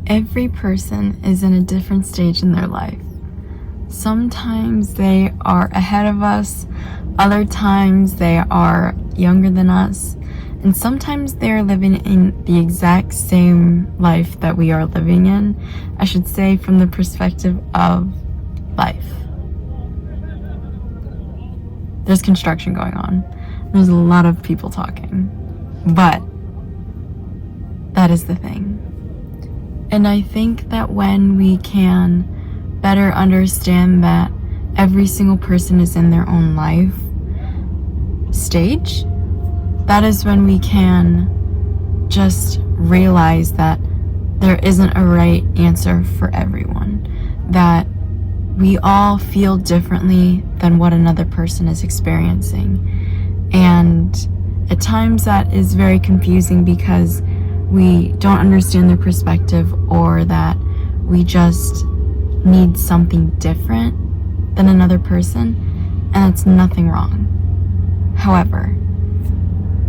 Every person is in a different stage in their life. Sometimes they are ahead of us, other times they are younger than us, and sometimes they're living in the exact same life that we are living in. I should say from the perspective of life. There's construction going on. There's a lot of people talking. But that is the thing. And I think that when we can better understand that every single person is in their own life stage, that is when we can just realize that there isn't a right answer for everyone, that we all feel differently than what another person is experiencing. And at times that is very confusing because we don't understand their perspective, or that we just need something different than another person, and it's nothing wrong. However,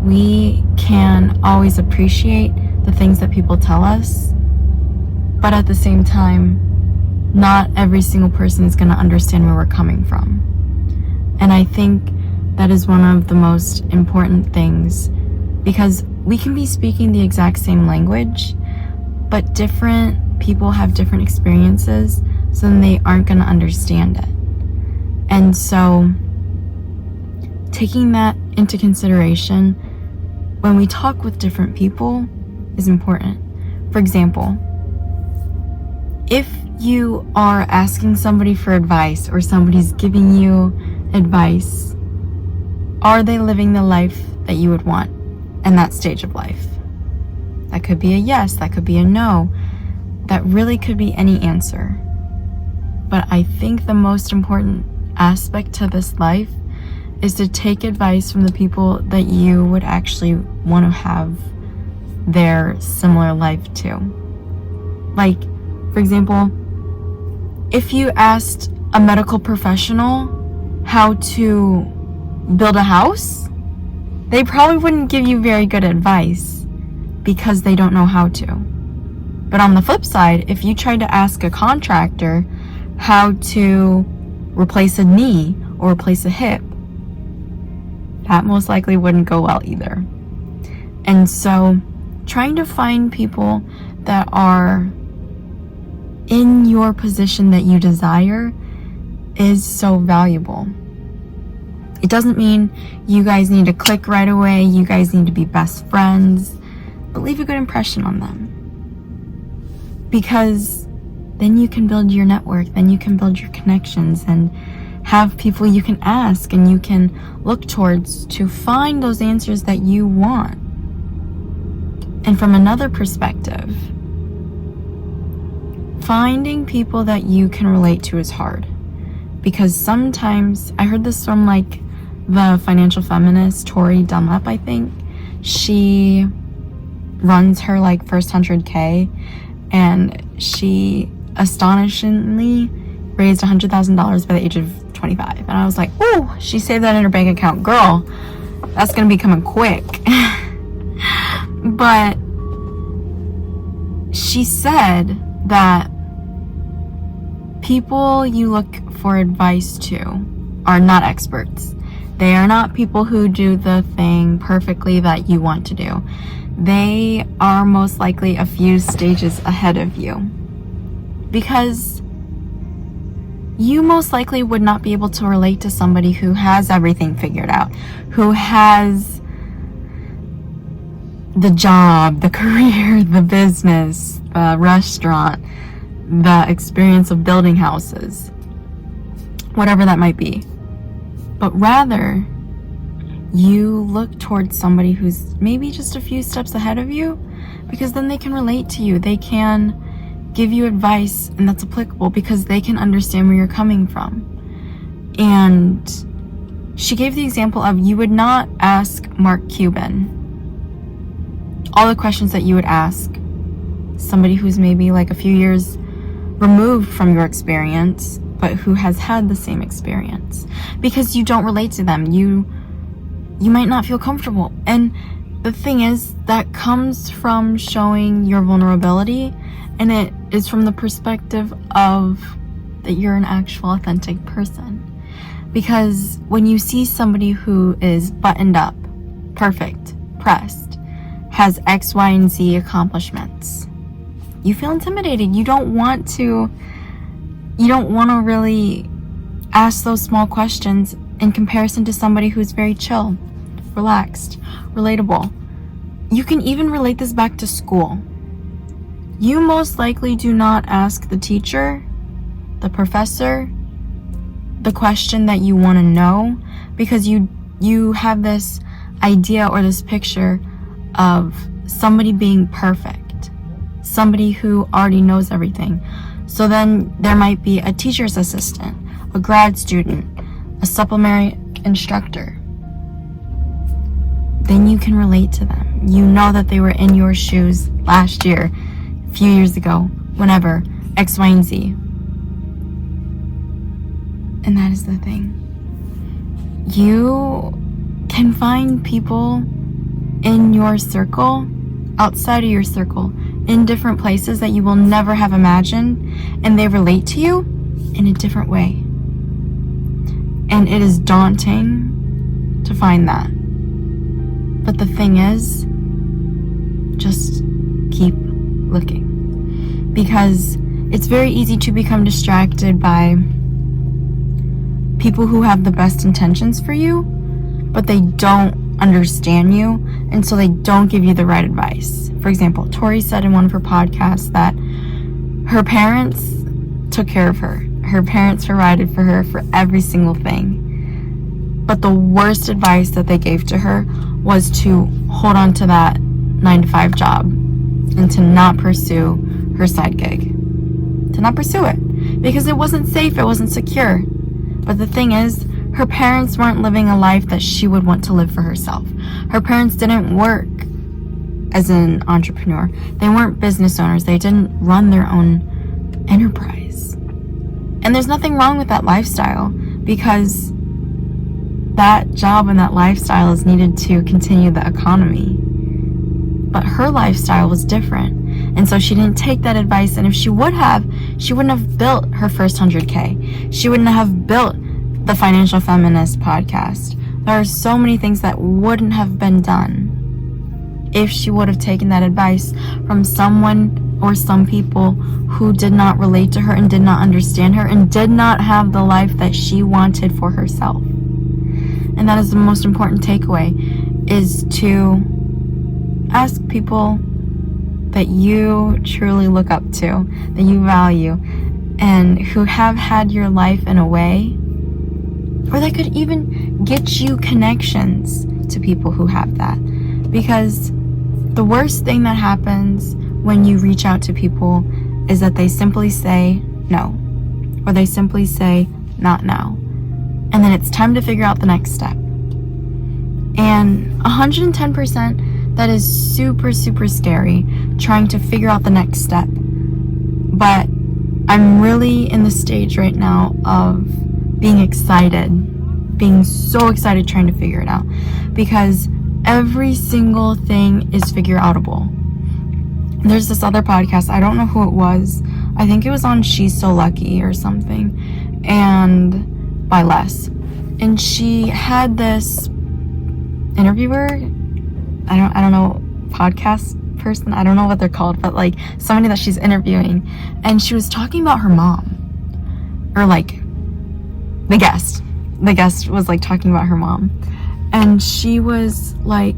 we can always appreciate the things that people tell us, but at the same time, not every single person is going to understand where we're coming from. And I think that is one of the most important things, because we can be speaking the exact same language, but different people have different experiences, so then they aren't going to understand it. And so taking that into consideration when we talk with different people is important. For example, if you are asking somebody for advice, or somebody's giving you advice, are they living the life that you would want in that stage of life? That could be a yes, that could be a no, that really could be any answer. But I think the most important aspect to this life is to take advice from the people that you would actually want to have their similar life to. Like, for example, if you asked a medical professional how to build a house, they probably wouldn't give you very good advice because they don't know how to. But on the flip side, if you tried to ask a contractor how to replace a knee or replace a hip, that most likely wouldn't go well either. And so trying to find people that are in your position that you desire is so valuable. It doesn't mean you guys need to click right away, you guys need to be best friends, but leave a good impression on them. Because then you can build your network, then you can build your connections and have people you can ask and you can look towards to find those answers that you want. And from another perspective, finding people that you can relate to is hard. Because sometimes, I heard this from like the financial feminist, Tori Dunlap, I think. She runs her like first 100K, and she astonishingly raised $100,000 by the age of 25. And I was like, oh, she saved that in her bank account. Girl, that's gonna be coming quick. But she said that people you look for advice to are not experts. They are not people who do the thing perfectly that you want to do. They are most likely a few stages ahead of you. Because you most likely would not be able to relate to somebody who has everything figured out, who has the job, the career, the business, the restaurant, the experience of building houses, whatever that might be. But rather, you look towards somebody who's maybe just a few steps ahead of you, because then they can relate to you. They can give you advice, and that's applicable because they can understand where you're coming from. And she gave the example of, you would not ask Mark Cuban all the questions that you would ask somebody who's maybe like a few years removed from your experience, but who has had the same experience, because you don't relate to them. You might not feel comfortable. And the thing is, that comes from showing your vulnerability, and it is from the perspective of that you're an actual authentic person. Because when you see somebody who is buttoned up, perfect, pressed, has X, Y, and Z accomplishments, you feel intimidated. You don't want to really ask those small questions in comparison to somebody who's very chill, relaxed, relatable. You can even relate this back to school. You most likely do not ask the teacher, the professor, the question that you want to know, because you have this idea or this picture of somebody being perfect, somebody who already knows everything. So then there might be a teacher's assistant, a grad student, a supplementary instructor. Then you can relate to them. You know that they were in your shoes last year, a few years ago, whenever, X, Y, and Z. And that is the thing. You can find people in your circle, outside of your circle, in different places that you will never have imagined, and they relate to you in a different way. And it is daunting to find that. But the thing is, just keep looking. Because it's very easy to become distracted by people who have the best intentions for you, but they don't understand you, and so they don't give you the right advice. For example, Tori said in one of her podcasts that her parents took care of her. Her parents provided for her for every single thing. But the worst advice that they gave to her was to hold on to that 9-to-5 job and to not pursue her side gig. To not pursue it. Because it wasn't safe, it wasn't secure. But the thing is, her parents weren't living a life that she would want to live for herself. Her parents didn't work as an entrepreneur. They weren't business owners. They didn't run their own enterprise. And there's nothing wrong with that lifestyle, because that job and that lifestyle is needed to continue the economy. But her lifestyle was different. And so she didn't take that advice. And if she would have, she wouldn't have built her first 100K. She wouldn't have built the Financial Feminist podcast. There are so many things that wouldn't have been done if she would have taken that advice from someone or some people who did not relate to her and did not understand her and did not have the life that she wanted for herself. And that is the most important takeaway, is to ask people that you truly look up to, that you value, and who have had your life in a way, or that could even get you connections to people who have that. Because the worst thing that happens when you reach out to people is that they simply say no, or they simply say not now. And then it's time to figure out the next step. And 110%, that is super, super scary, trying to figure out the next step. But I'm really in the stage right now of being excited, being so excited trying to figure it out. Because every single thing is figure outable. There's this other podcast, I don't know who it was. I think it was on She's So Lucky or something, and by Les. And she had this interviewer, I don't know, podcast person, I don't know what they're called, but like somebody that she's interviewing, and she was talking about her mom, or like the guest was like talking about her mom, and she was like,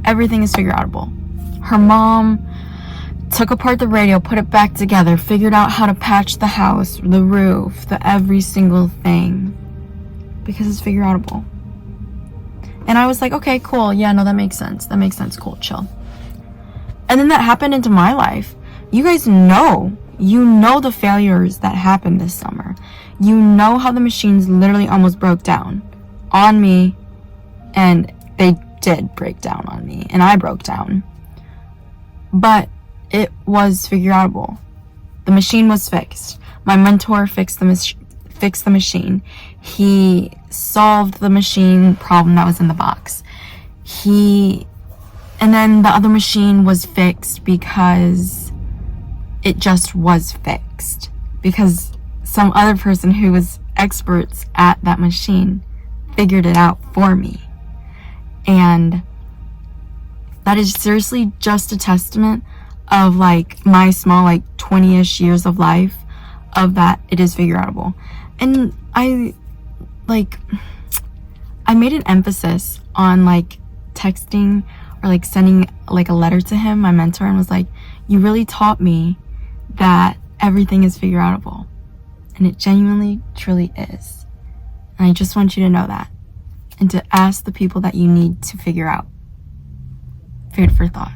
everything is figure outable. Her mom took apart the radio, put it back together, figured out how to patch the house, the roof, the every single thing, because it's figure outable. And I was like, okay, cool. Yeah, no, that makes sense. Cool, chill. And then that happened into my life. You guys know the failures that happened this summer. You know how the machines literally almost broke down on me, and they did break down on me, and I broke down. But it was figure outable. The machine was fixed. My mentor fixed the machine. He solved the machine problem that was in the box. And then the other machine was fixed because it just was fixed. Because some other person who was experts at that machine figured it out for me. And that is seriously just a testament of like my small like 20-ish years of life of that it is figure outable. And I made an emphasis on like texting or like sending like a letter to him, my mentor, and was like, you really taught me that everything is figure outable. And it genuinely, truly is. And I just want you to know that. And to ask the people that you need to figure out. Food for thought.